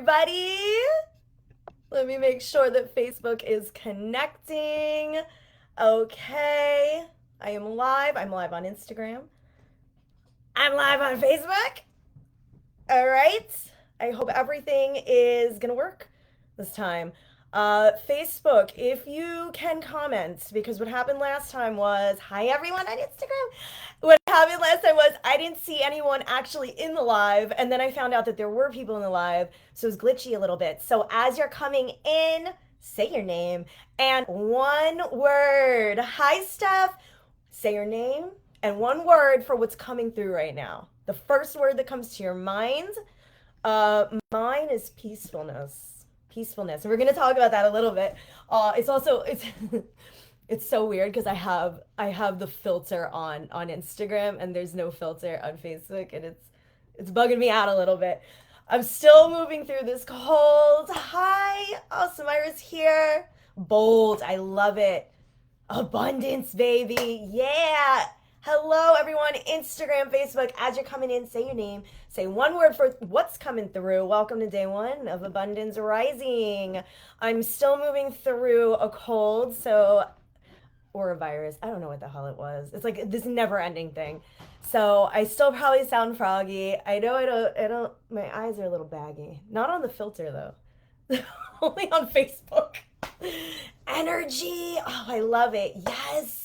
everybody. Let me make sure that Facebook is connecting. Okay. I am live. I'm live on Instagram. I'm live on Facebook. All right. I hope everything is going to work this time. Facebook, if you can comment, because what happened last time was, hi everyone on Instagram. What happened last time was I didn't see anyone actually in the live, and then I found out that there were people in the live, so it was glitchy a little bit. So as you're coming in, say your name and one word. Hi, Steph. Say your name and one word for what's coming through right now. The first word that comes to your mind. Mine is peacefulness. Peacefulness. And we're gonna talk about that a little bit. It's it's so weird because I have the filter on Instagram and there's no filter on Facebook, and it's bugging me out a little bit. I'm still moving through this cold. Hi, oh, Samira's here. Bold, I love it. Abundance, baby. Yeah. Hello, everyone. Instagram, Facebook. As you're coming in, say your name. Say one word for what's coming through. Welcome to day one of Abundance Rising. I'm still moving through a cold, or a virus. I don't know what the hell it was. It's like this never ending thing. So I still probably sound froggy. I know I don't, my eyes are a little baggy. Not on the filter though. Only on Facebook. Energy. Oh, I love it. Yes.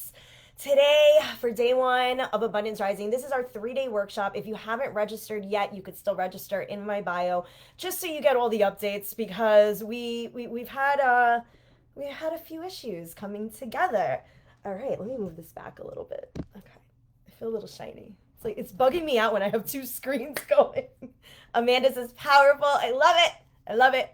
Today, for day one of Abundance Rising, this is our 3-day workshop. If you haven't registered yet, you could still register in my bio, just so you get all the updates, because we've had a few issues coming together. All right, let me move this back a little bit. Okay, I feel a little shiny. It's like it's bugging me out when I have two screens going. Amanda says powerful. I love it. I love it.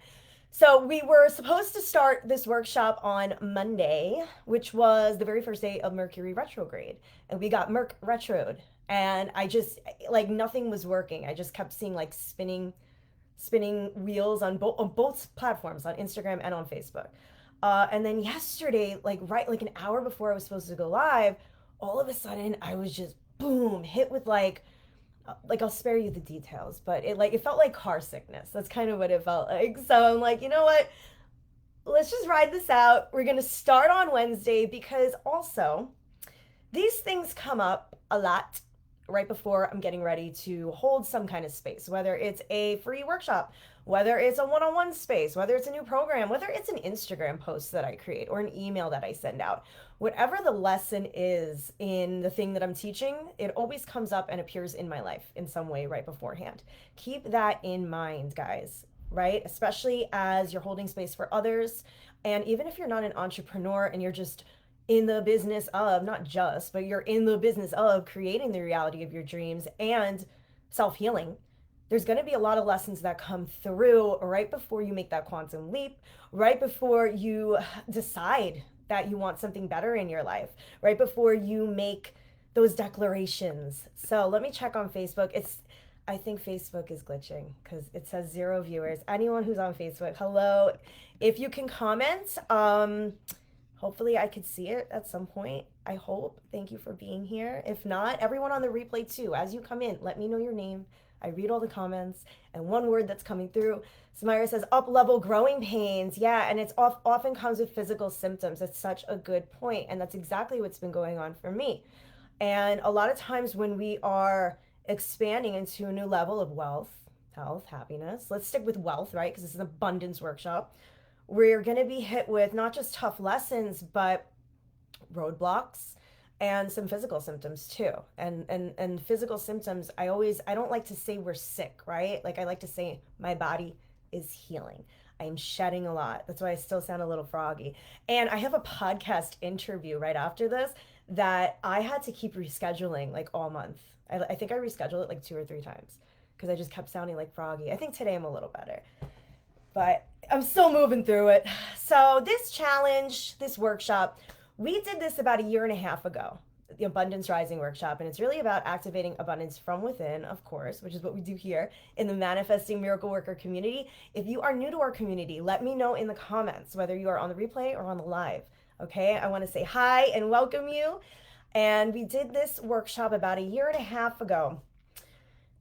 So we were supposed to start this workshop on Monday, which was the very first day of Mercury retrograde. And we got Merc retroed. And I just, like, nothing was working. I just kept seeing, like, spinning wheels on both platforms, on Instagram and on Facebook. And then yesterday, like an hour before I was supposed to go live, all of a sudden I was just, boom, hit with, like I'll spare you the details, but it felt like car sickness. That's kind of what it felt like. So I'm like, you know what? Let's just ride this out. We're going to start on Wednesday, because also these things come up a lot right before I'm getting ready to hold some kind of space, whether it's a free workshop, whether it's a one-on-one space, whether it's a new program, whether it's an Instagram post that I create or an email that I send out. Whatever the lesson is in the thing that I'm teaching, it always comes up and appears in my life in some way right beforehand. Keep that in mind, guys, right? Especially as you're holding space for others. And even if you're not an entrepreneur and you're just in the business of, not just, but you're in the business of creating the reality of your dreams and self-healing, there's going to be a lot of lessons that come through right before you make that quantum leap, right before you decide that you want something better in your life, right before you make those declarations. So let me check on Facebook. I think Facebook is glitching because it says 0 viewers. Anyone who's on Facebook, hello. If you can comment, hopefully I could see it at some point. I hope. Thank you for being here. If not, everyone on the replay too, as you come in, let me know your name. I read all the comments, and one word that's coming through. Samira says up level growing pains. Yeah, and it's often comes with physical symptoms. That's such a good point, and that's exactly what's been going on for me. And a lot of times when we are expanding into a new level of wealth, health, happiness, let's stick with wealth, right? Because this is an abundance workshop. We're going to be hit with not just tough lessons, but roadblocks and some physical symptoms too. And physical symptoms, I don't like to say we're sick, right? Like I like to say my body is healing. I am shedding a lot. That's why I still sound a little froggy. And I have a podcast interview right after this that I had to keep rescheduling like all month. I think I rescheduled it like 2 or 3 times because I just kept sounding like froggy. I think today I'm a little better, but I'm still moving through it. So this challenge, this workshop, we did this about 1.5 years ago, the Abundance Rising workshop, and it's really about activating abundance from within, of course, which is what we do here in the Manifesting Miracle Worker community. If you are new to our community, let me know in the comments, whether you are on the replay or on the live, okay? I want to say hi and welcome you. And we did this workshop about 1.5 years ago.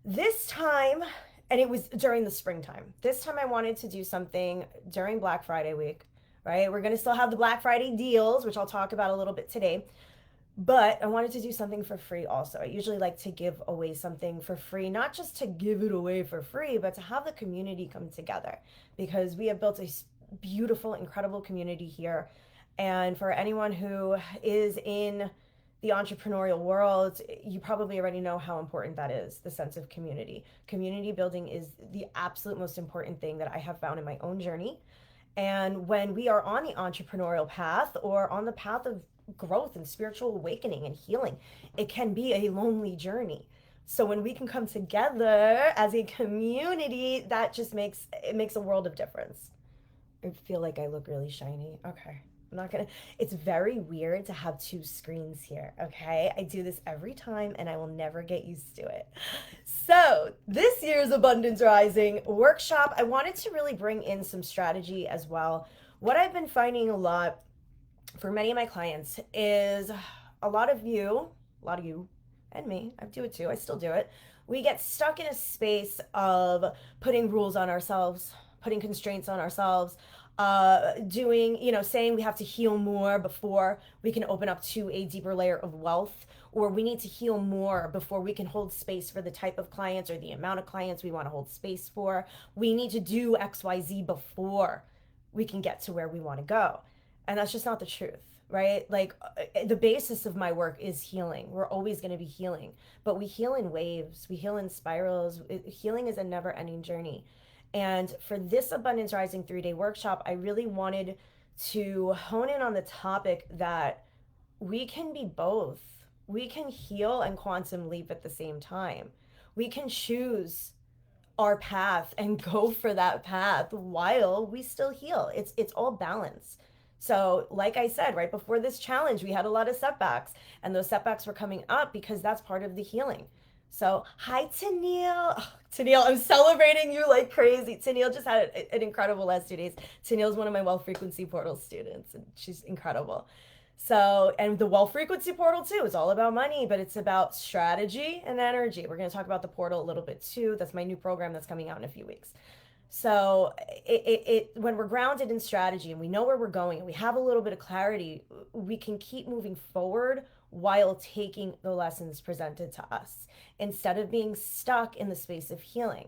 This time, And it was during the springtime. This time I wanted to do something during Black Friday week, right? We're going to still have the Black Friday deals, which I'll talk about a little bit today. But I wanted to do something for free also. I usually like to give away something for free, not just to give it away for free, but to have the community come together because we have built a beautiful, incredible community here. And for anyone who is in the entrepreneurial world, you probably already know how important that is, the sense of community. Community building is the absolute most important thing that I have found in my own journey. And when we are on the entrepreneurial path or on the path of growth and spiritual awakening and healing, it can be a lonely journey. So when we can come together as a community, that just makes a world of difference. I feel like I look really shiny. Okay. I'm not gonna, it's very weird to have two screens here, okay? I do this every time and I will never get used to it. So, this year's Abundance Rising workshop, I wanted to really bring in some strategy as well. What I've been finding a lot for many of my clients is a lot of you, and me, I do it too, I still do it. We get stuck in a space of putting rules on ourselves, putting constraints on ourselves, doing, saying we have to heal more before we can open up to a deeper layer of wealth, or we need to heal more before we can hold space for the type of clients or the amount of clients we want to hold space for. We need to do XYZ before we can get to where we want to go. And that's just not the truth, right? Like the basis of my work is healing. We're always going to be healing, but we heal in waves, we heal in spirals. Healing is a never ending journey. And for this Abundance Rising 3-day workshop, I really wanted to hone in on the topic that we can be both. We can heal and quantum leap at the same time. We can choose our path and go for that path while we still heal. It's all balance. So, like I said, right before this challenge, we had a lot of setbacks, and those setbacks were coming up because that's part of the healing. So, hi, Tennille. Oh, Tennille, I'm celebrating you like crazy. Tennille just had an incredible last 2 days. Tennille's one of my Wealth Frequency Portal students, and she's incredible. So, and the Wealth Frequency Portal too is all about money, but it's about strategy and energy. We're going to talk about the portal a little bit too. That's my new program that's coming out in a few weeks. So when we're grounded in strategy and we know where we're going and we have a little bit of clarity, we can keep moving forward while taking the lessons presented to us instead of being stuck in the space of healing.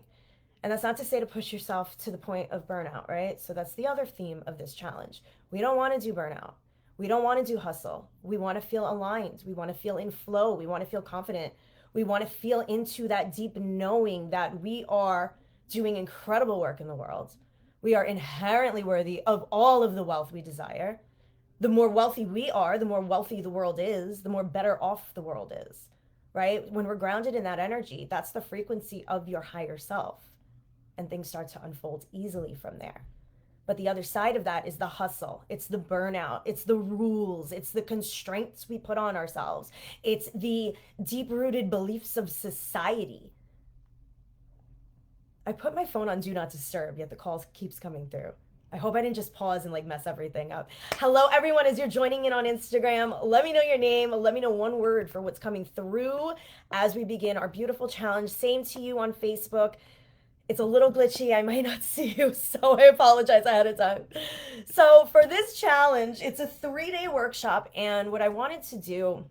And that's not to say to push yourself to the point of burnout, right? So that's the other theme of this challenge. We don't want to do burnout. We don't want to do hustle. We want to feel aligned. We want to feel in flow. We want to feel confident. We want to feel into that deep knowing that we are doing incredible work in the world. We are inherently worthy of all of the wealth we desire. The more wealthy we are, the more wealthy the world is, the more better off the world is, right? When we're grounded in that energy, that's the frequency of your higher self. And things start to unfold easily from there. But the other side of that is the hustle. It's the burnout. It's the rules. It's the constraints we put on ourselves. It's the deep-rooted beliefs of society. I put my phone on Do Not Disturb, yet the call keeps coming through. I hope I didn't just pause and like mess everything up. Hello, everyone, as you're joining in on Instagram. Let me know your name. Let me know one word for what's coming through as we begin our beautiful challenge. Same to you on Facebook. It's a little glitchy. I might not see you, so I apologize ahead of time. So for this challenge, it's a 3-day workshop, and what I wanted to do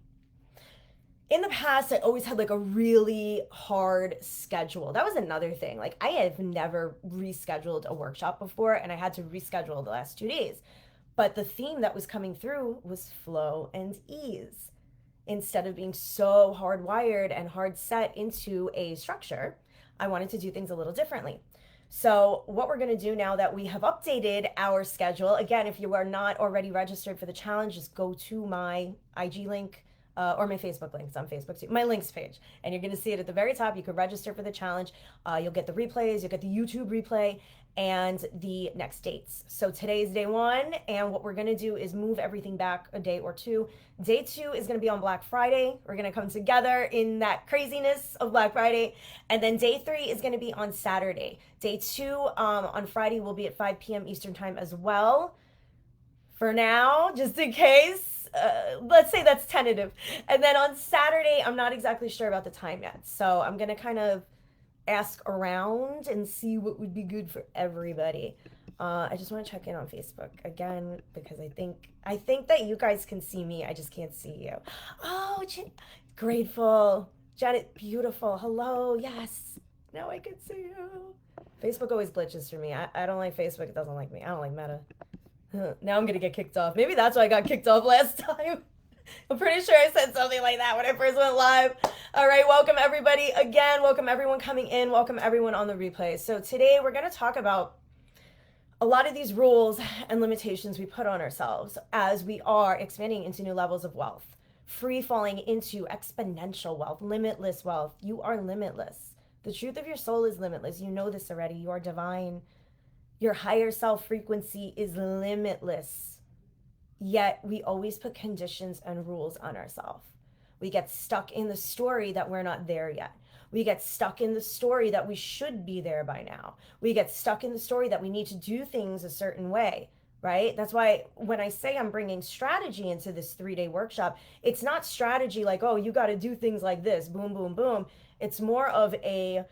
in the past, I always had like a really hard schedule. That was another thing. Like I have never rescheduled a workshop before, and I had to reschedule the last 2 days. But the theme that was coming through was flow and ease. Instead of being so hardwired and hard set into a structure, I wanted to do things a little differently. So what we're going to do now that we have updated our schedule, again, if you are not already registered for the challenge, just go to my IG link or my Facebook link. It's on Facebook too. My links page. And you're going to see it at the very top. You can register for the challenge. You'll get the replays. You'll get the YouTube replay and the next dates. So today's day 1. And what we're going to do is move everything back a day or two. Day 2 is going to be on Black Friday. We're going to come together in that craziness of Black Friday. And then day 3 is going to be on Saturday. Day 2 on Friday will be at 5 p.m. Eastern time as well. For now, just in case. Let's say that's tentative. And then on Saturday, I'm not exactly sure about the time yet. So I'm going to kind of ask around and see what would be good for everybody. I just want to check in on Facebook again because I think that you guys can see me. I just can't see you. Oh, grateful. Janet, beautiful. Hello. Yes. Now I can see you. Facebook always glitches for me. I don't like Facebook. It doesn't like me. I don't like Meta. Now I'm gonna get kicked off. Maybe that's why I got kicked off last time. I'm pretty sure I said something like that when I first went live. All right, welcome everybody again. Welcome everyone coming in. Welcome everyone on the replay. So today we're going to talk about a lot of these rules and limitations we put on ourselves as we are expanding into new levels of wealth, free falling into exponential wealth, limitless wealth. You are limitless. The truth of your soul is limitless. You know this already. You are divine. Your higher self frequency is limitless. Yet we always put conditions and rules on ourselves. We get stuck in the story that we're not there yet. We get stuck in the story that we should be there by now. We get stuck in the story that we need to do things a certain way, right? That's why when I say I'm bringing strategy into this 3-day workshop, it's not strategy like, oh, you got to do things like this, boom, boom, boom. It's more of a,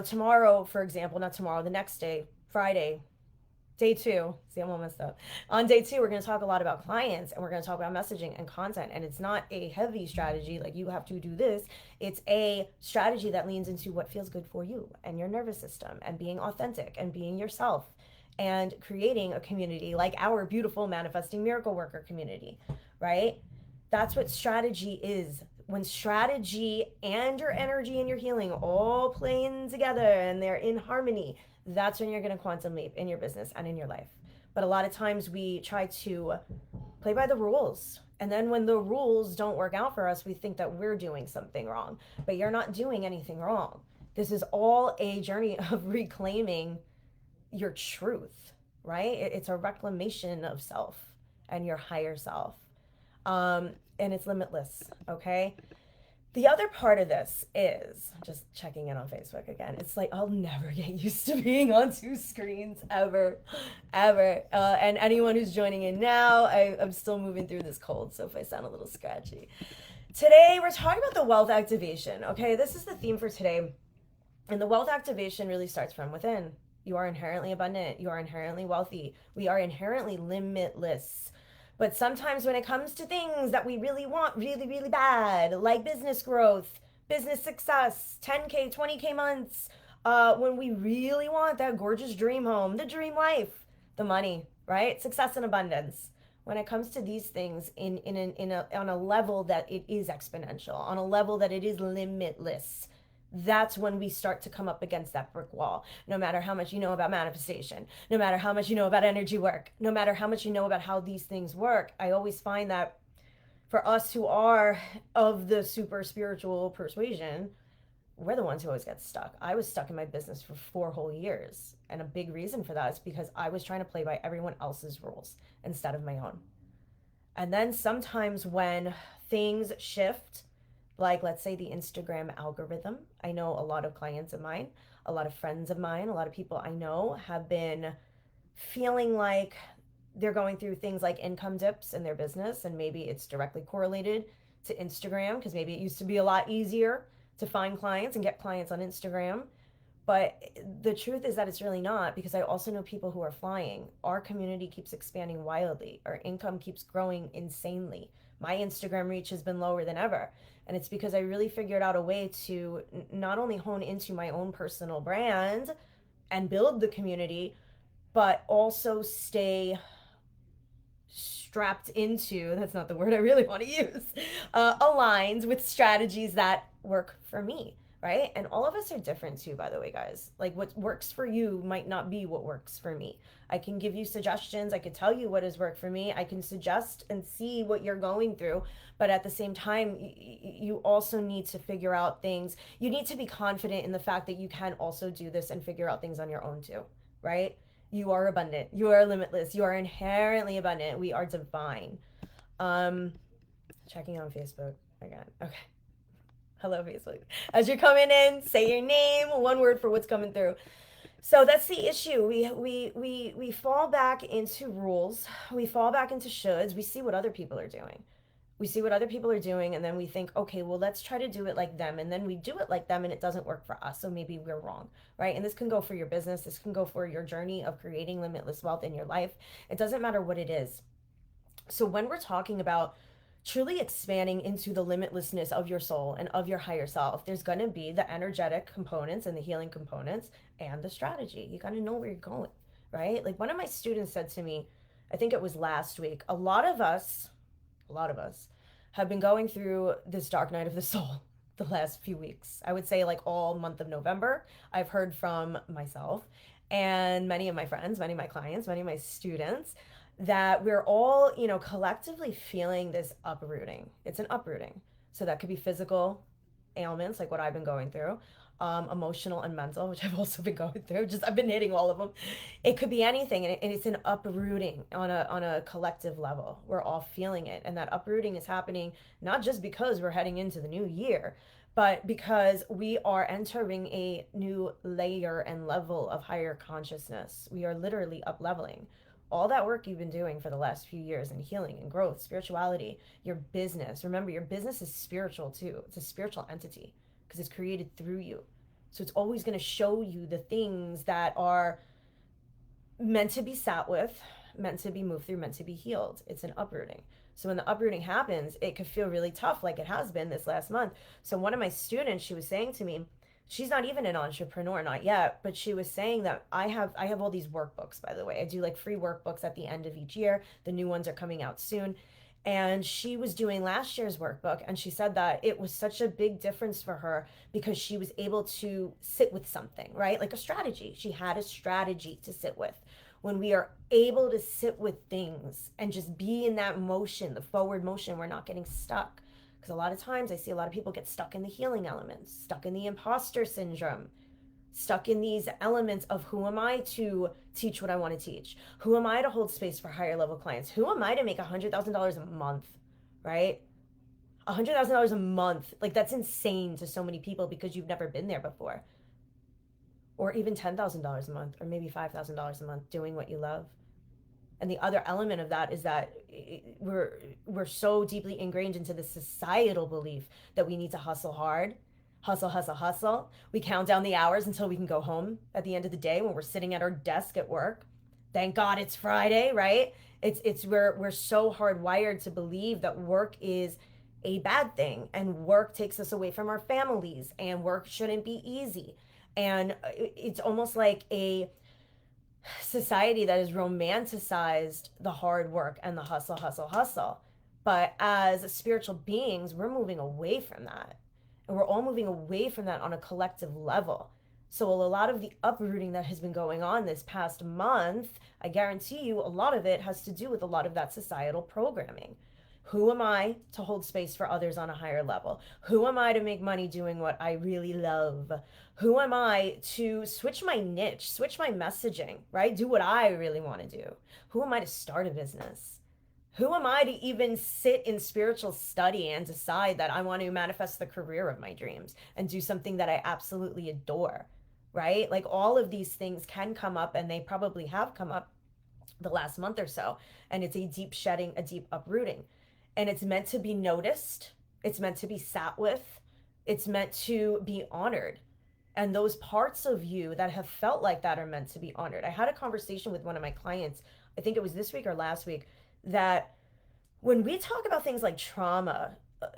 tomorrow, for example, not tomorrow, the next day, Friday, day 2. See, I'm all messed up. On day 2, we're going to talk a lot about clients and we're going to talk about messaging and content. And it's not a heavy strategy like you have to do this. It's a strategy that leans into what feels good for you and your nervous system and being authentic and being yourself and creating a community like our beautiful manifesting miracle worker community, right? That's what strategy is. When strategy and your energy and your healing all play in together and they're in harmony, that's when you're going to quantum leap in your business and in your life. But a lot of times we try to play by the rules. And then when the rules don't work out for us, we think that we're doing something wrong. But you're not doing anything wrong. This is all a journey of reclaiming your truth, right? It's a reclamation of self and your higher self. And it's limitless, okay? The other part of this is just checking in on Facebook again. It's like I'll never get used to being on 2 screens ever, ever. And anyone who's joining in now, I'm still moving through this cold, so if I sound a little scratchy. Today, we're talking about the wealth activation, okay? This is the theme for today. And the wealth activation really starts from within. You are inherently abundant. You are inherently wealthy. We are inherently limitless. But sometimes when it comes to things that we really want really, really bad, like business growth, business success, 10K, 20K months, when we really want that gorgeous dream home, the dream life, the money, right? Success and abundance. When it comes to these things on a level that it is exponential, on a level that it is limitless, that's when we start to come up against that brick wall. No matter how much you know about manifestation, no matter how much you know about energy work, no matter how much you know about how these things work, I always find that for us who are of the super spiritual persuasion, we're the ones who always get stuck. I was stuck in my business for 4 whole years. And a big reason for that is because I was trying to play by everyone else's rules instead of my own. And then sometimes when things shift, like let's say the Instagram algorithm. I know a lot of clients of mine, a lot of friends of mine, a lot of people I know have been feeling like they're going through things like income dips in their business, and maybe it's directly correlated to Instagram because maybe it used to be a lot easier to find clients and get clients on Instagram. But the truth is that it's really not, because I also know people who are flying. Our community keeps expanding wildly. Our income keeps growing insanely. My Instagram reach has been lower than ever. And it's because I really figured out a way to not only hone into my own personal brand and build the community, but also stay strapped into, that's not the word I really want to use, aligned with strategies that work for me, right? And all of us are different too, by the way, guys. Like what works for you might not be what works for me. I can give you suggestions. I could tell you what has worked for me. I can suggest and see what you're going through. But at the same time, you also need to figure out things. You need to be confident in the fact that you can also do this and figure out things on your own too, right? You are abundant. You are limitless. You are inherently abundant. We are divine. Checking on Facebook again. Okay. Hello, Facebook. As you're coming in, say your name, one word for what's coming through. So that's the issue. We fall back into rules. We fall back into shoulds. We see what other people are doing. We see what other people are doing, and then we think, okay, well, let's try to do it like them. And then we do it like them, and it doesn't work for us. So maybe we're wrong, right? And this can go for your business. This can go for your journey of creating limitless wealth in your life. It doesn't matter what it is. So when we're talking about truly expanding into the limitlessness of your soul and of your higher self, there's going to be the energetic components and the healing components and the strategy. You got to know where you're going, right? Like one of my students said to me, I think it was last week, a lot of us have been going through this dark night of the soul the last few weeks. I would say like all month of November, I've heard from myself and many of my friends, many of my clients, many of my students that we're all, collectively feeling this uprooting. It's an uprooting. So that could be physical ailments, like what I've been going through, emotional and mental, which I've also been going through. Just I've been hitting all of them. It could be anything, and it's an uprooting on a collective level. We're all feeling it, and that uprooting is happening not just because we're heading into the new year, but because we are entering a new layer and level of higher consciousness. We are literally up leveling all that work you've been doing for the last few years in healing and growth, spirituality, your business. Remember, your business is spiritual too. It's a spiritual entity because it's created through you. So it's always going to show you the things that are meant to be sat with, meant to be moved through, meant to be healed. It's an uprooting. So when the uprooting happens, it could feel really tough, like it has been this last month. So one of my students, she was saying to me, she's not even an entrepreneur, not yet, but she was saying that I have all these workbooks, by the way. I do like free workbooks at the end of each year. The new ones are coming out soon. And she was doing last year's workbook, and she said that it was such a big difference for her because she was able to sit with something, right? Like a strategy. She had a strategy to sit with. When we are able to sit with things and just be in that motion, the forward motion, we're not getting stuck. Because a lot of times I see a lot of people get stuck in the healing elements, stuck in the imposter syndrome, stuck in these elements of who am I to teach what I want to teach? Who am I to hold space for higher level clients? Who am I to make $100,000 a month, right? $100,000 a month. Like that's insane to so many people because you've never been there before. Or even $10,000 a month, or maybe $5,000 a month doing what you love. And the other element of that is that we're so deeply ingrained into the societal belief that we need to hustle hard, hustle, hustle, hustle. We count down the hours until we can go home at the end of the day when we're sitting at our desk at work. Thank God it's Friday, right? It's we're so hardwired to believe that work is a bad thing, and work takes us away from our families, and work shouldn't be easy. And it's almost like a society that has romanticized the hard work and the hustle, hustle, hustle. But as spiritual beings, we're moving away from that. And we're all moving away from that on a collective level. So a lot of the uprooting that has been going on this past month, I guarantee you a lot of it has to do with a lot of that societal programming. Who am I to hold space for others on a higher level? Who am I to make money doing what I really love? Who am I to switch my niche, switch my messaging, right? Do what I really want to do. Who am I to start a business? Who am I to even sit in spiritual study and decide that I want to manifest the career of my dreams and do something that I absolutely adore, right? Like all of these things can come up, and they probably have come up the last month or so. And it's a deep shedding, a deep uprooting. And it's meant to be noticed, it's meant to be sat with, it's meant to be honored. And those parts of you that have felt like that are meant to be honored. I had a conversation with one of my clients, I think it was this week or last week, that when we talk about things like trauma,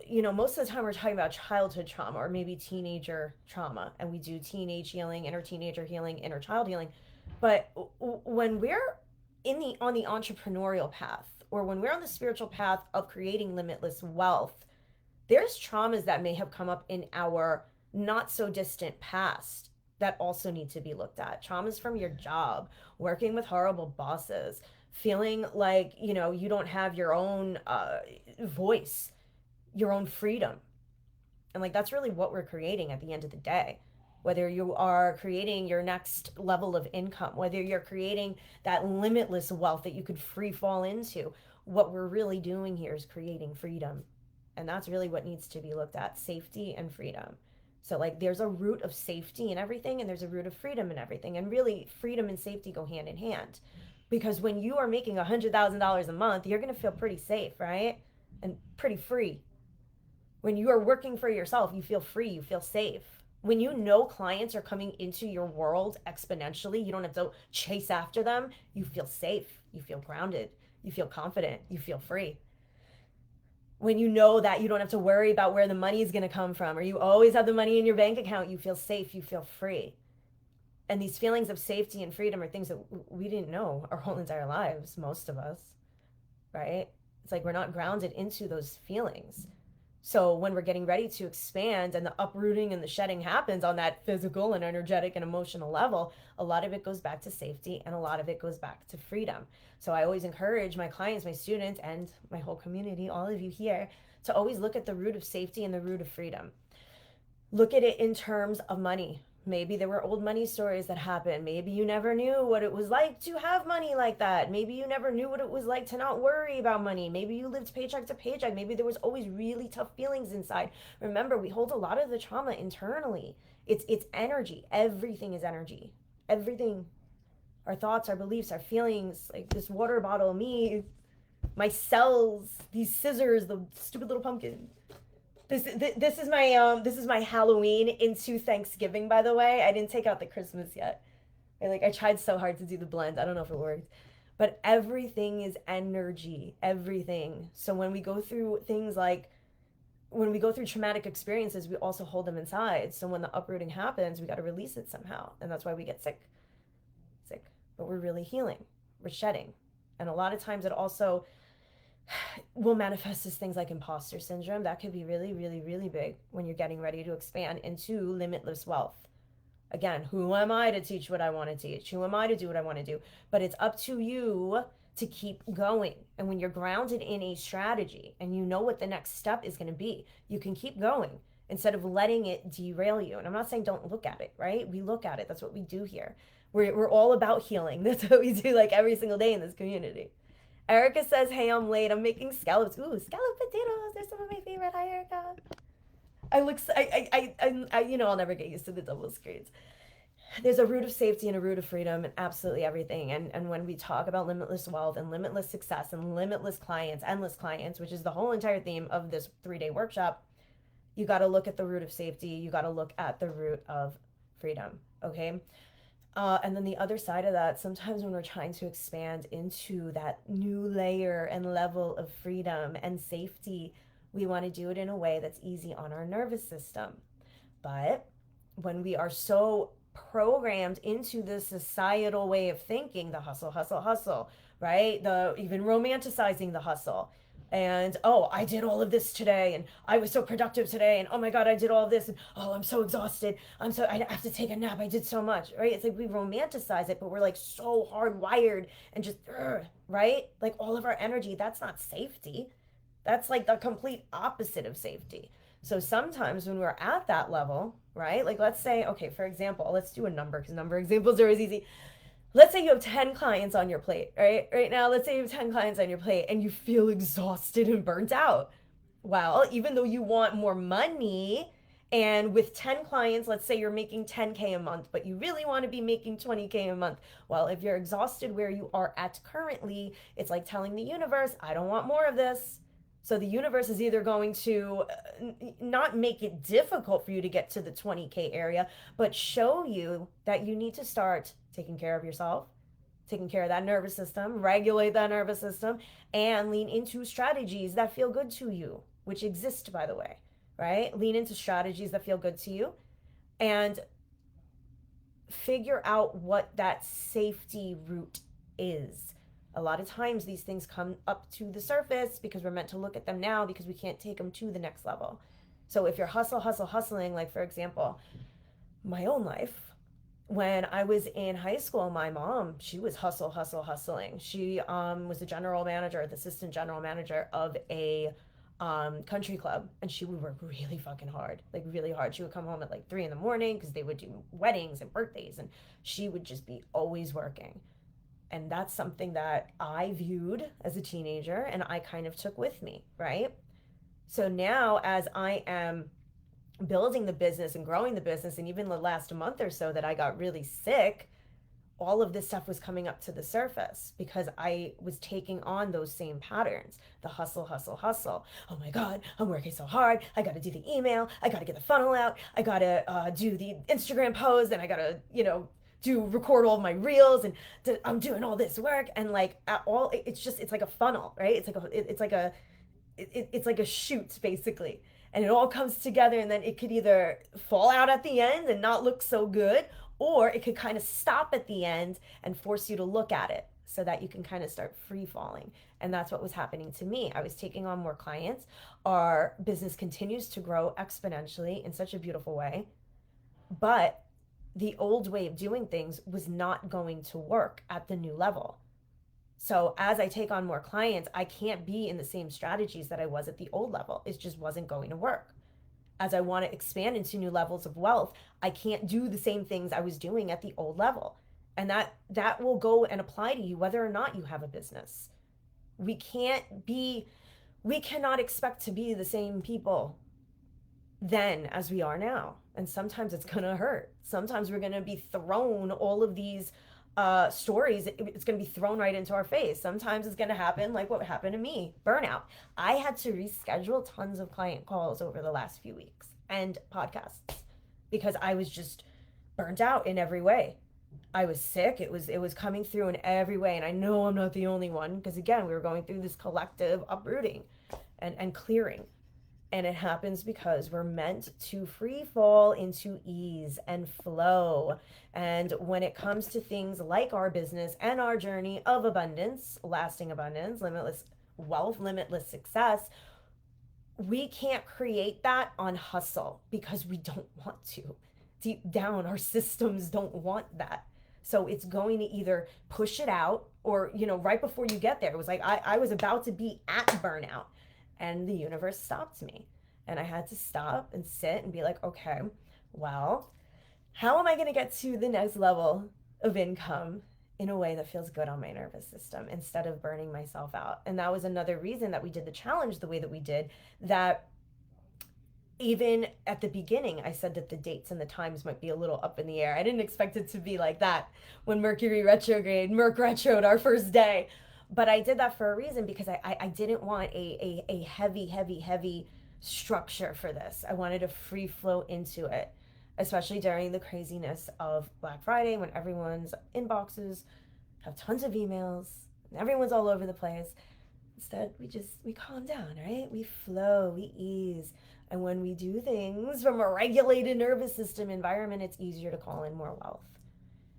most of the time we're talking about childhood trauma or maybe teenager trauma, and we do teenage healing, inner teenager healing, inner child healing. But when we're on the entrepreneurial path, or when we're on the spiritual path of creating limitless wealth, there's traumas that may have come up in our not so distant past that also need to be looked at. Traumas from your job, working with horrible bosses, feeling like, you don't have your own voice, your own freedom. And like that's really what we're creating at the end of the day. Whether you are creating your next level of income, whether you're creating that limitless wealth that you could free fall into, what we're really doing here is creating freedom. And that's really what needs to be looked at, safety and freedom. So like there's a root of safety in everything, and there's a root of freedom in everything. And really freedom and safety go hand in hand. Because when you are making $100,000 a month, you're going to feel pretty safe, right? and pretty free. When you are working for yourself, you feel free, you feel safe. When you know clients are coming into your world exponentially, you don't have to chase after them, you feel safe, you feel grounded, you feel confident, you feel free. When you know that you don't have to worry about where the money is going to come from, or you always have the money in your bank account, you feel safe, you feel free. And these feelings of safety and freedom are things that we didn't know our whole entire lives, most of us, right? It's like we're not grounded into those feelings. So when we're getting ready to expand and the uprooting and the shedding happens on that physical and energetic and emotional level, a lot of it goes back to safety and a lot of it goes back to freedom. So I always encourage my clients, my students, and my whole community, all of you here, to always look at the root of safety and the root of freedom. Look at it in terms of money. Maybe there were old money stories that happened. Maybe you never knew what it was like to have money like that. Maybe you never knew what it was like to not worry about money. Maybe you lived paycheck to paycheck. Maybe there was always really tough feelings inside. Remember, we hold a lot of the trauma internally. It's energy. Everything is energy. Everything. Our thoughts, our beliefs, our feelings, like this water bottle, me, my cells, these scissors, the stupid little pumpkin. This is my Halloween into Thanksgiving, by the way. I didn't take out the Christmas yet. I tried so hard to do the blend. I don't know if it worked. But everything is energy. Everything. So when we go through things like when we go through traumatic experiences, we also hold them inside. So when the uprooting happens, we got to release it somehow. And that's why we get sick. Sick. But we're really healing. We're shedding. And a lot of times it also will manifest as things like imposter syndrome. That could be really, really, really big when you're getting ready to expand into limitless wealth. Again, who am I to teach what I want to teach? Who am I to do what I want to do? But it's up to you to keep going. And when you're grounded in a strategy and you know what the next step is going to be, you can keep going instead of letting it derail you. And I'm not saying don't look at it, right? We look at it. That's what we do here. We're all about healing. That's what we do like every single day in this community. Erica says, hey, I'm late. I'm making scallops. Ooh, scallop potatoes. They're some of my favorite. Hi, Erica. I'll never get used to the double screens. There's a root of safety and a root of freedom and absolutely everything. And when we talk about limitless wealth and limitless success and limitless clients, endless clients, which is the whole entire theme of this 3-day workshop, you got to look at the root of safety. You got to look at the root of freedom. Okay. And then the other side of that, sometimes when we're trying to expand into that new layer and level of freedom and safety, we want to do it in a way that's easy on our nervous system. But when we are so programmed into the societal way of thinking, the hustle, hustle, hustle, right? The even romanticizing the hustle. And oh, I did all of this today, and I was so productive today, and oh my god, I did all of this, and oh, I'm so exhausted. I have to take a nap. I did so much, right? It's like we romanticize it, but we're like so hardwired and just right? Like all of our energy, that's not safety. That's like the complete opposite of safety. So sometimes when we're at that level, right? Like let's say, okay, for example, let's do a number because number examples are always easy. Let's say you have 10 clients on your plate, right? Right now, let's say you have 10 clients on your plate and you feel exhausted and burnt out. Well, even though you want more money, and with 10 clients, let's say you're making 10K a month, but you really want to be making 20K a month. Well, if you're exhausted where you are at currently, it's like telling the universe, I don't want more of this. So the universe is either going to not make it difficult for you to get to the 20K area, but show you that you need to start taking care of yourself, taking care of that nervous system, regulate that nervous system, and lean into strategies that feel good to you, which exist, by the way, right? Lean into strategies that feel good to you and figure out what that safety route is. A lot of times these things come up to the surface because we're meant to look at them now because we can't take them to the next level. So if you're hustling, like for example, my own life, when I was in high school, my mom, she was hustling. She was the general manager, the assistant general manager of a country club, and she would work really fucking hard, like really hard. She would come home at like 3 a.m. because they would do weddings and birthdays, and she would just be always working. And that's something that I viewed as a teenager and I kind of took with me, right? So now as I am building the business and growing the business, and even the last month or so that I got really sick, all of this stuff was coming up to the surface because I was taking on those same patterns. The hustle, hustle, hustle. Oh my God, I'm working so hard. I got to do the email. I got to get the funnel out. I got to do the Instagram post, and I got to, record all of my reels, and I'm doing all this work. And like it's like a funnel, right? It's like a shoot basically. And it all comes together, and then it could either fall out at the end and not look so good, or it could kind of stop at the end and force you to look at it so that you can kind of start free falling. And that's what was happening to me. I was taking on more clients. Our business continues to grow exponentially in such a beautiful way. But the old way of doing things was not going to work at the new level. So as I take on more clients, I can't be in the same strategies that I was at the old level. It just wasn't going to work. As I want to expand into new levels of wealth, I can't do the same things I was doing at the old level. And that will go and apply to you whether or not you have a business. We cannot expect to be the same people then as we are now. And sometimes it's going to hurt. Sometimes we're going to be thrown all of these stories. It's going to be thrown right into our face. Sometimes it's going to happen like what happened to me, burnout. I had to reschedule tons of client calls over the last few weeks and podcasts because I was just burnt out in every way. I was sick. It was coming through in every way. And I know I'm not the only one because, again, we were going through this collective uprooting and clearing. And it happens because we're meant to free fall into ease and flow. And when it comes to things like our business and our journey of abundance, lasting abundance, limitless wealth, limitless success, we can't create that on hustle because we don't want to. Deep down, our systems don't want that. So it's going to either push it out or, right before you get there, it was like I was about to be at burnout. And the universe stopped me. And I had to stop and sit and be like, okay, well, how am I going to get to the next level of income in a way that feels good on my nervous system instead of burning myself out? And that was another reason that we did the challenge the way that we did, that even at the beginning, I said that the dates and the times might be a little up in the air. I didn't expect it to be like that when Mercury retroed our first day. But I did that for a reason because I didn't want a heavy structure for this. I wanted to free flow into it, especially during the craziness of Black Friday when everyone's inboxes have tons of emails and everyone's all over the place. Instead, we calm down, right? We flow, we ease. And when we do things from a regulated nervous system environment, it's easier to call in more wealth.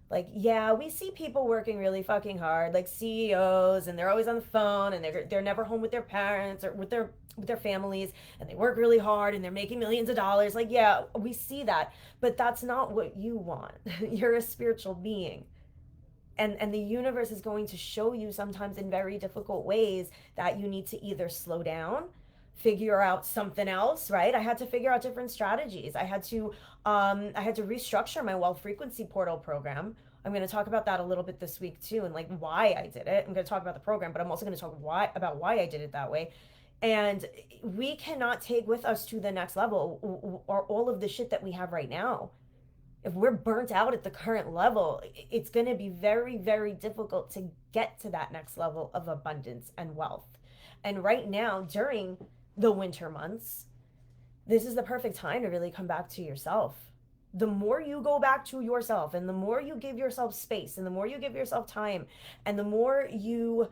Like, yeah, we see people working really fucking hard, like CEOs, and they're always on the phone, and they're never home with their parents or with their families, and they work really hard, and they're making millions of dollars. Like, yeah, we see that, but that's not what you want. You're a spiritual being. And the universe is going to show you sometimes in very difficult ways that you need to either slow down, figure out something else, right? I had to figure out different strategies. I had to restructure my wealth frequency portal program. I'm going to talk about that a little bit this week too, and like why I did it. I'm going to talk about the program, but I'm also going to talk about why I did it that way. And we cannot take with us to the next level or all of the shit that we have right now. If we're burnt out at the current level, it's going to be very, very difficult to get to that next level of abundance and wealth. And right now, during the winter months, this is the perfect time to really come back to yourself. The more you go back to yourself and the more you give yourself space and the more you give yourself time and the more you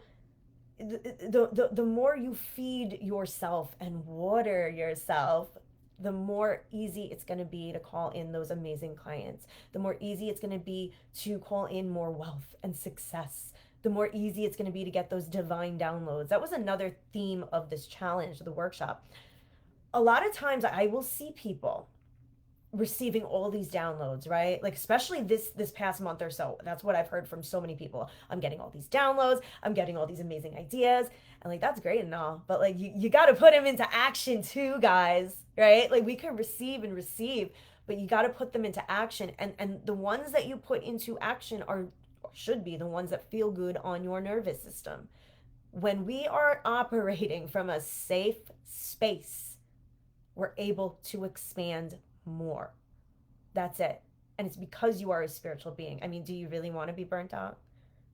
feed yourself and water yourself, the more easy it's going to be to call in those amazing clients. The more easy it's going to be to call in more wealth and success. The more easy it's going to be to get those divine downloads. That was another theme of this challenge, the workshop. A lot of times I will see people receiving all these downloads, right? Like especially this past month or so. That's what I've heard from so many people. I'm getting all these downloads. I'm getting all these amazing ideas. And like that's great and all, but like you got to put them into action too, guys, right? Like we can receive, but you got to put them into action. And the ones that you put into action should be the ones that feel good on your nervous system. When we are operating from a safe space, we're able to expand more. That's it. And it's because you are a spiritual being. I mean, do you really want to be burnt out?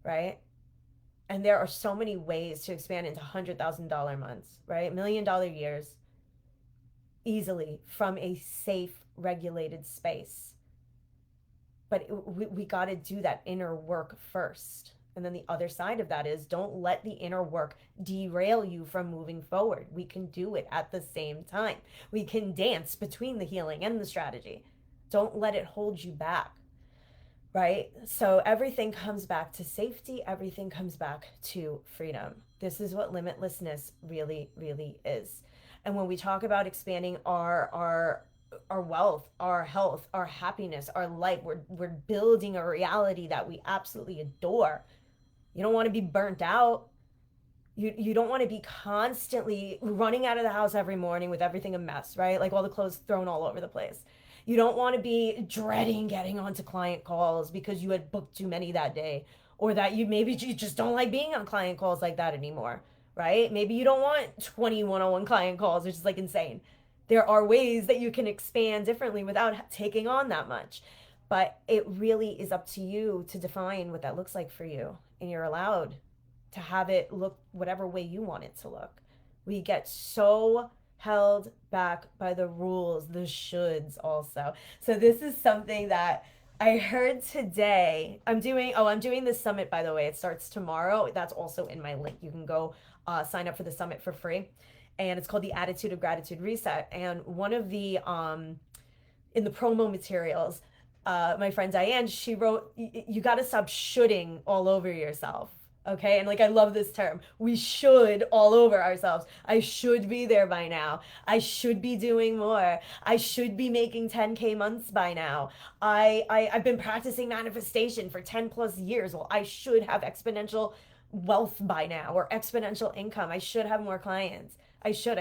Right? And there are so many ways to expand into $100,000 months, right? $1 million years easily from a safe, regulated space. But we got to do that inner work first. And then the other side of that is don't let the inner work derail you from moving forward. We can do it at the same time. We can dance between the healing and the strategy. Don't let it hold you back, right? So everything comes back to safety. Everything comes back to freedom. This is what limitlessness really, really is. And when we talk about expanding our wealth, our health, our happiness, our life, we're building a reality that we absolutely adore. You don't want to be burnt out. You don't want to be constantly running out of the house every morning with everything a mess, right? Like all the clothes thrown all over the place. You don't want to be dreading getting onto client calls because you had booked too many that day, or that you just don't like being on client calls like that anymore, right? Maybe you don't want 20 one-on-one client calls, which is like insane. There are ways that you can expand differently without taking on that much. But it really is up to you to define what that looks like for you. And you're allowed to have it look whatever way you want it to look. We get so held back by the rules, the shoulds also. So this is something that I heard today. I'm doing this summit, by the way. It starts tomorrow. That's also in my link. You can go sign up for the summit for free. And it's called the Attitude of Gratitude Reset. And one of the in the promo materials, my friend Diane, she wrote, you got to stop shoulding all over yourself. Okay. And like, I love this term. We should all over ourselves. I should be there by now. I should be doing more. I should be making 10K months by now. I've been practicing manifestation for 10 plus years. Well, I should have exponential wealth by now, or exponential income. I should have more clients. I should.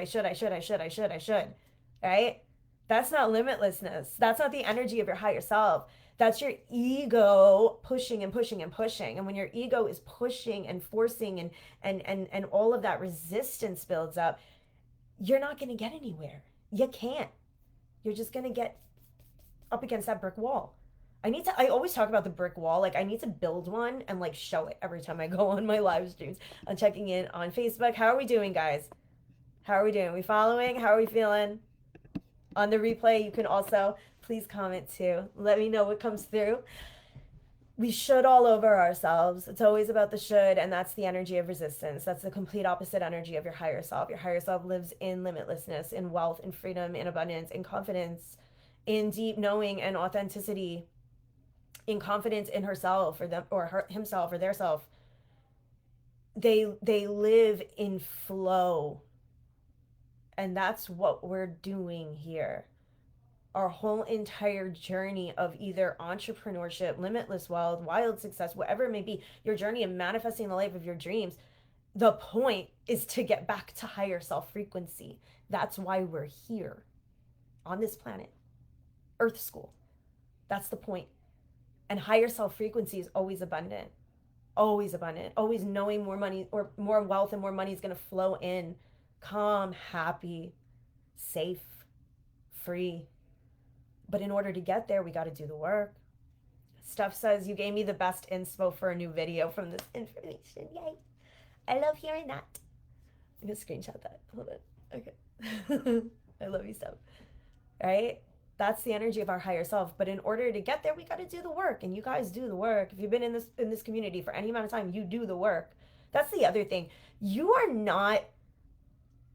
Right? That's not limitlessness. That's not the energy of your higher self. That's your ego pushing and pushing and pushing. And when your ego is pushing and forcing and all of that resistance builds up, you're not going to get anywhere. You can't. You're just going to get up against that brick wall. I always talk about the brick wall. Like, I need to build one and like show it every time I go on my live streams. I'm checking in on Facebook. How are we doing, guys? How are we doing? Are we following? How are we feeling? On the replay, you can also please comment too. Let me know what comes through. We should all over ourselves. It's always about the should, and that's the energy of resistance. That's the complete opposite energy of your higher self. Your higher self lives in limitlessness, in wealth, in freedom, in abundance, in confidence, in deep knowing and authenticity, in confidence in herself or them or himself or their self. They live in flow. And that's what we're doing here. Our whole entire journey of either entrepreneurship, limitless wealth, wild success, whatever it may be, your journey of manifesting the life of your dreams, the point is to get back to higher self frequency. That's why we're here on this planet, Earth School. That's the point. And higher self frequency is always abundant, always abundant, always knowing more money or more wealth and more money is going to flow in. Calm, happy, safe, free. But in order to get there, we got to do the work. Steph says, you gave me the best inspo for a new video from this information. Yay. I love hearing that. I'm going to screenshot that. Hold on. Okay. I love you, Steph. Right? That's the energy of our higher self. But in order to get there, we got to do the work. And you guys do the work. If you've been in this community for any amount of time, you do the work. That's the other thing. You are not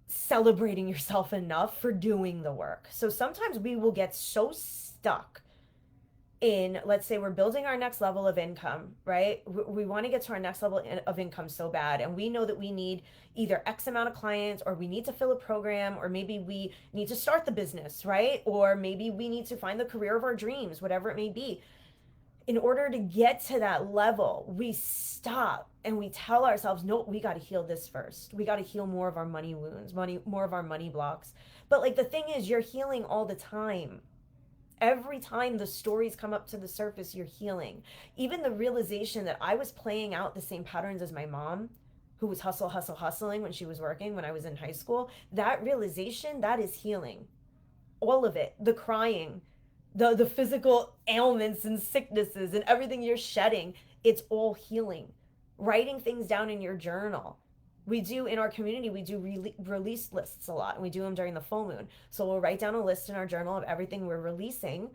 celebrating yourself enough for doing the work. So sometimes we will get so stuck in, let's say we're building our next level of income, right? We want to get to our next level of income so bad. And we know that we need either X amount of clients, or we need to fill a program, or maybe we need to start the business, right? Or maybe we need to find the career of our dreams, whatever it may be. In order to get to that level, we stop and we tell ourselves, no, we got to heal this first. We got to heal more of our money wounds, more of our money blocks. But like, the thing is, you're healing all the time. Every time the stories come up to the surface, you're healing. Even the realization that I was playing out the same patterns as my mom, who was hustling when she was working, when I was in high school, that realization, that is healing. All of it. The crying, the physical ailments and sicknesses and everything you're shedding, it's all healing. Writing things down in your journal. We do in our community, we do release lists a lot, and we do them during the full moon. So we'll write down a list in our journal of everything we're releasing,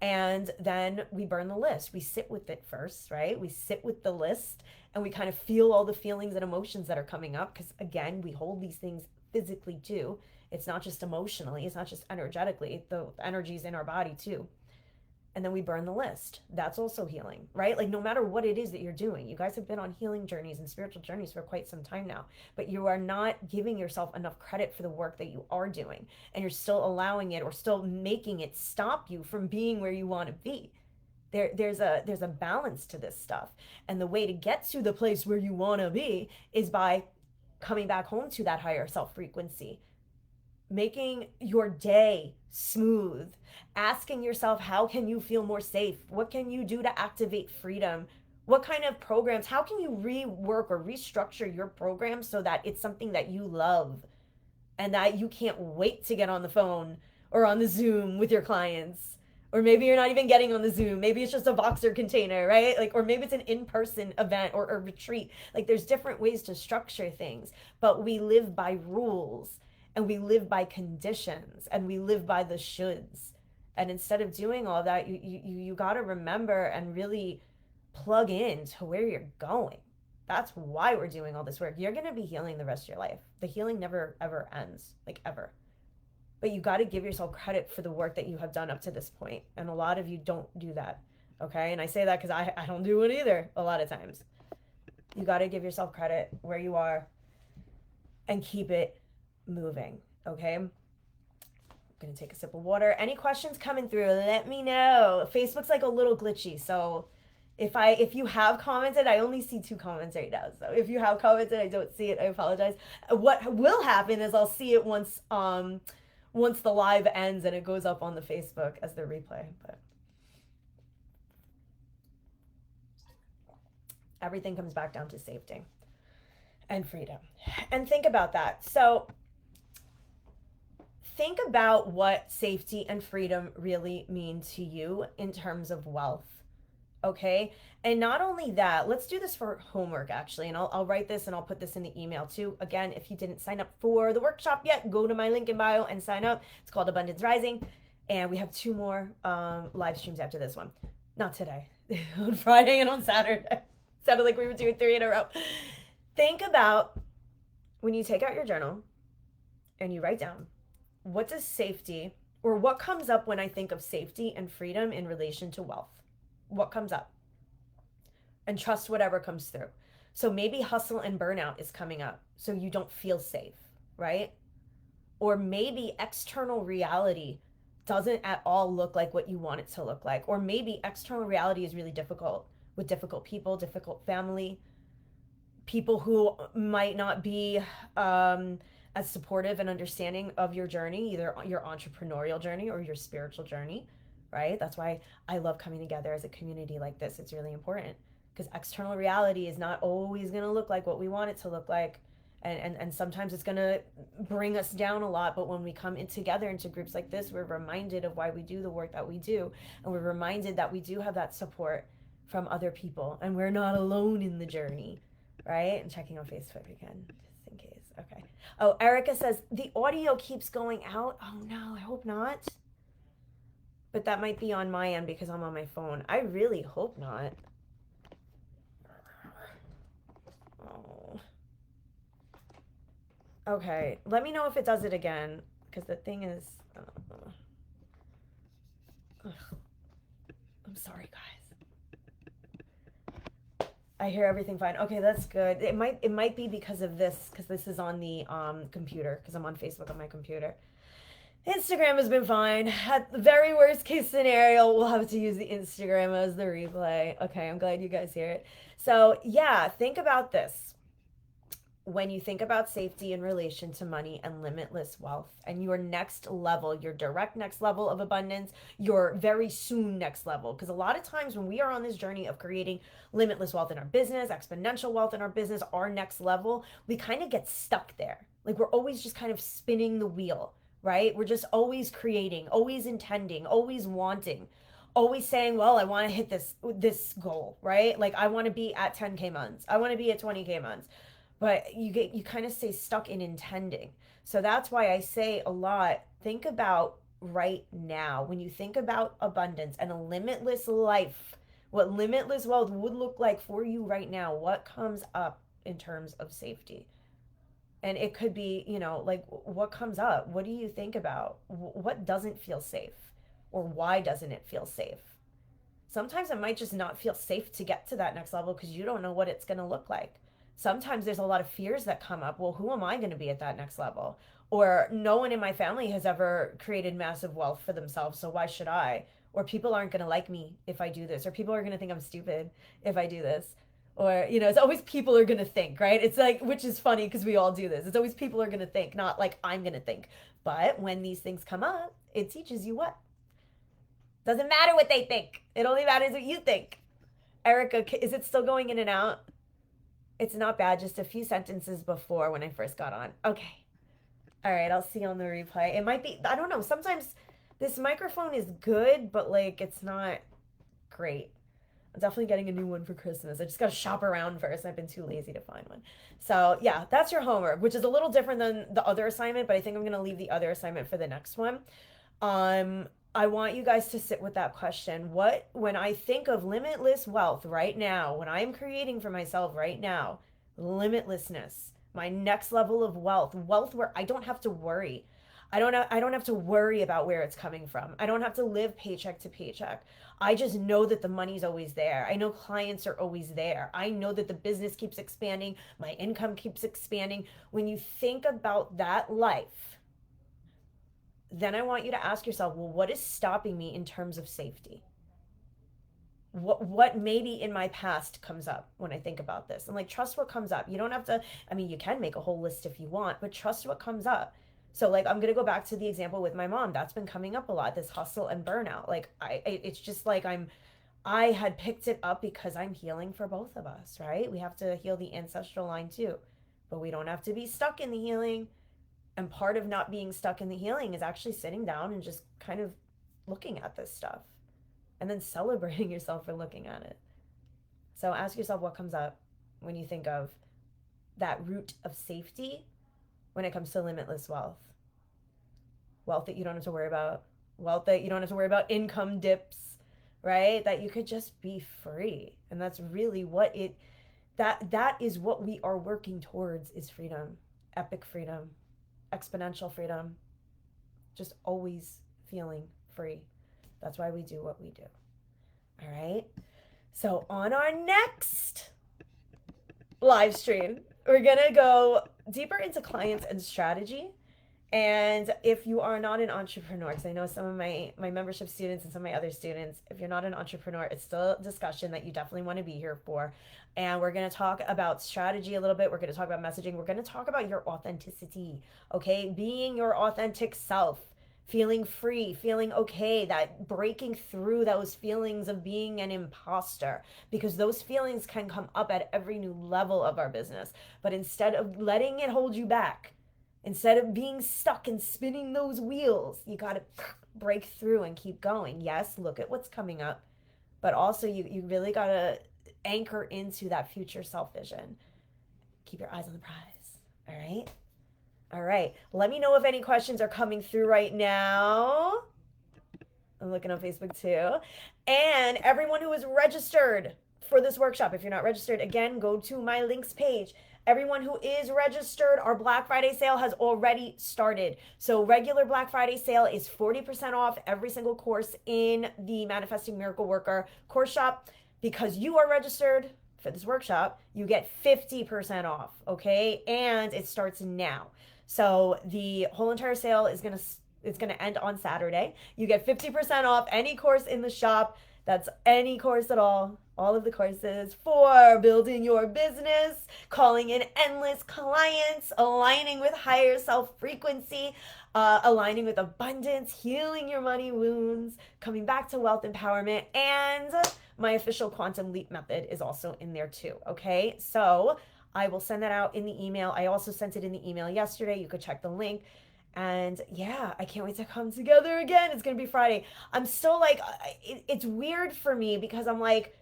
and then we burn the list. We sit with it first, right? We sit with the list and we kind of feel all the feelings and emotions that are coming up, because again, we hold these things physically too. It's not just emotionally, it's not just energetically, the energy's in our body too. And then we burn the list. That's also healing, right? Like, no matter what it is that you're doing, you guys have been on healing journeys and spiritual journeys for quite some time now, but you are not giving yourself enough credit for the work that you are doing, and you're still allowing it or still making it stop you from being where you want to be. There's a balance to this stuff, and the way to get to the place where you want to be is by coming back home to that higher self frequency, making your day smooth, asking yourself, how can you feel more safe? What can you do to activate freedom? What kind of programs, how can you rework or restructure your program so that it's something that you love and that you can't wait to get on the phone or on the Zoom with your clients? Or maybe you're not even getting on the Zoom. Maybe it's just a Voxer container, right? Like, or maybe it's an in-person event or a retreat. Like, there's different ways to structure things, but we live by rules, and we live by conditions, and we live by the shoulds. And instead of doing all that, you got to remember and really plug in to where you're going. That's why we're doing all this work. You're going to be healing the rest of your life. The healing never ever ends, like ever. But you got to give yourself credit for the work that you have done up to this point. And a lot of you don't do that. Okay. And I say that because I don't do it either a lot of times. You got to give yourself credit where you are and keep it moving. Okay. I'm going to take a sip of water. Any questions coming through, let me know. Facebook's like a little glitchy. So if you have commented, I only see 2 comments right now. So if you have commented, I don't see it, I apologize. What will happen is I'll see it once the live ends and it goes up on the Facebook as the replay. But everything comes back down to safety and freedom. And think about that. So think about what safety and freedom really mean to you in terms of wealth. Okay. And not only that, let's do this for homework actually. And I'll write this and I'll put this in the email too. Again, if you didn't sign up for the workshop yet, go to my link in bio and sign up. It's called Abundance Rising. And we have 2 more live streams after this one. Not today, on Friday and on Saturday. Sounded like we were doing 3 in a row. Think about when you take out your journal and you write down, what does safety, or what comes up when I think of safety and freedom in relation to wealth? What comes up? And trust whatever comes through. So maybe hustle and burnout is coming up, so you don't feel safe, right? Or maybe external reality doesn't at all look like what you want it to look like. Or maybe external reality is really difficult, with difficult people, difficult family, people who might not be as supportive and understanding of your journey, either your entrepreneurial journey or your spiritual journey, right? That's why I love coming together as a community like this. It's really important, because external reality is not always going to look like what we want it to look like. And sometimes it's going to bring us down a lot. But when we come in together into groups like this, we're reminded of why we do the work that we do. And we're reminded that we do have that support from other people. And we're not alone in the journey, right? I'm checking on Facebook again, just in case. Okay. Oh, Erica says, the audio keeps going out. Oh, no, I hope not. But that might be on my end because I'm on my phone. I really hope not. Oh. Okay, let me know if it does it again, because the thing is, I'm sorry, guys. I hear everything fine. Okay, that's good. It might be because of this, because this is on the computer, because I'm on Facebook on my computer. Instagram has been fine. At the very worst case scenario, we'll have to use the Instagram as the replay. Okay, I'm glad you guys hear it. So yeah, think about this. When you think about safety in relation to money and limitless wealth, and your next level, your direct next level of abundance, your very soon next level, because a lot of times when we are on this journey of creating limitless wealth in our business, exponential wealth in our business, our next level, we kind of get stuck there. Like, we're always just kind of spinning the wheel, right? We're just always creating, always intending, always wanting, always saying, well, I want to hit this goal, right? Like I want to be at 10K months. I want to be at 20K months. But you kind of stay stuck in intending. So that's why I say a lot, think about right now. When you think about abundance and a limitless life, what limitless wealth would look like for you right now, what comes up in terms of safety? And it could be, like what comes up? What do you think about? What doesn't feel safe? Or why doesn't it feel safe? Sometimes it might just not feel safe to get to that next level because you don't know what it's going to look like. Sometimes there's a lot of fears that come up. Well, who am I going to be at that next level? Or no one in my family has ever created massive wealth for themselves, so why should I? Or people aren't going to like me if I do this, or people are going to think I'm stupid if I do this. Or, it's always people are going to think, right? It's like, which is funny because we all do this. It's always people are going to think, not like I'm going to think. But when these things come up, it teaches you what? Doesn't matter what they think. It only matters what you think. Erica, is it still going in and out? It's not bad, just a few sentences before when I first got on. Okay. All right, I'll see you on the replay. It might be, I don't know, sometimes this microphone is good, but like it's not great. I'm definitely getting a new one for Christmas. I just got to shop around first. I've been too lazy to find one. So yeah, that's your homework, which is a little different than the other assignment, but I think I'm going to leave the other assignment for the next one. I want you guys to sit with that question. When I think of limitless wealth right now, when I'm creating for myself right now, limitlessness, my next level of wealth where I don't have to worry. I don't have to worry about where it's coming from. I don't have to live paycheck to paycheck. I just know that the money's always there. I know clients are always there. I know that the business keeps expanding, my income keeps expanding. When you think about that life, then I want you to ask yourself, well, what is stopping me in terms of safety? What maybe in my past comes up when I think about this? And like, trust what comes up. You don't have to, I mean, you can make a whole list if you want, but trust what comes up. So like, I'm going to go back to the example with my mom. That's been coming up a lot, this hustle and burnout. Like it's just like I had picked it up because I'm healing for both of us, right? We have to heal the ancestral line too, but we don't have to be stuck in the healing. And part of not being stuck in the healing is actually sitting down and just kind of looking at this stuff and then celebrating yourself for looking at it. So ask yourself what comes up when you think of that root of safety when it comes to limitless wealth. Wealth that you don't have to worry about. Wealth that you don't have to worry about income dips, right? That you could just be free. And that's really what that is what we are working towards, is freedom. Epic freedom. Exponential freedom, just always feeling free. That's why we do what we do. All right. So on our next live stream, we're going to go deeper into clients and strategy. And if you are not an entrepreneur, because I know some of my membership students and some of my other students, if you're not an entrepreneur, it's still a discussion that you definitely want to be here for. And we're going to talk about strategy a little bit. We're going to talk about messaging. We're going to talk about your authenticity, okay? Being your authentic self, feeling free, feeling okay, that breaking through those feelings of being an imposter, because those feelings can come up at every new level of our business. But instead of letting it hold you back, instead of being stuck and spinning those wheels, you got to break through and keep going. Yes, look at what's coming up, but also you really got to anchor into that future self vision. Keep your eyes on the prize. All right? All right. Let me know if any questions are coming through right now. I'm looking on Facebook too. And everyone who is registered for this workshop, if you're not registered, again, go to my links page. Everyone who is registered, our Black Friday sale has already started. So regular Black Friday sale is 40% off every single course in the Manifesting Miracle Worker course shop. Because you are registered for this workshop, you get 50% off, okay? And it starts now. So the whole entire sale is it's gonna end on Saturday. You get 50% off any course in the shop. That's any course at all of the courses for building your business, calling in endless clients, aligning with higher self-frequency, aligning with abundance, healing your money wounds, coming back to wealth empowerment, and my official quantum leap method is also in there too, okay? So I will send that out in the email. I also sent it in the email yesterday. You could check the link. And yeah, I can't wait to come together again. It's gonna be Friday. I'm still like, it's weird for me because I'm like,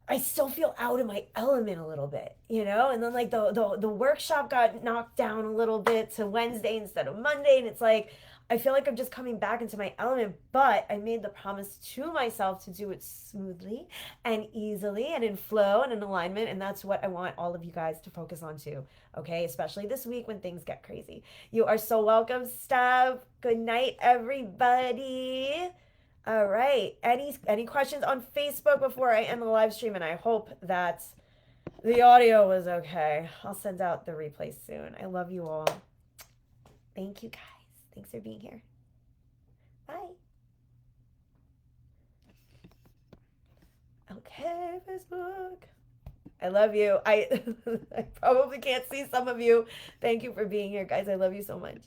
I still feel out of my element a little bit, you know? And then like the workshop got knocked down a little bit to Wednesday instead of Monday, and it's like I feel like I'm just coming back into my element, but I made the promise to myself to do it smoothly and easily and in flow and in alignment, and that's what I want all of you guys to focus on too. Okay? Especially this week when things get crazy. You are so welcome, Steph. Good night, everybody. All right. Any questions on Facebook before I end the live stream? And I hope that the audio was okay. I'll send out the replay soon. I love you all. Thank you guys. Thanks for being here. Bye. Okay, Facebook. I love you. I I probably can't see some of you. Thank you for being here, guys. I love you so much.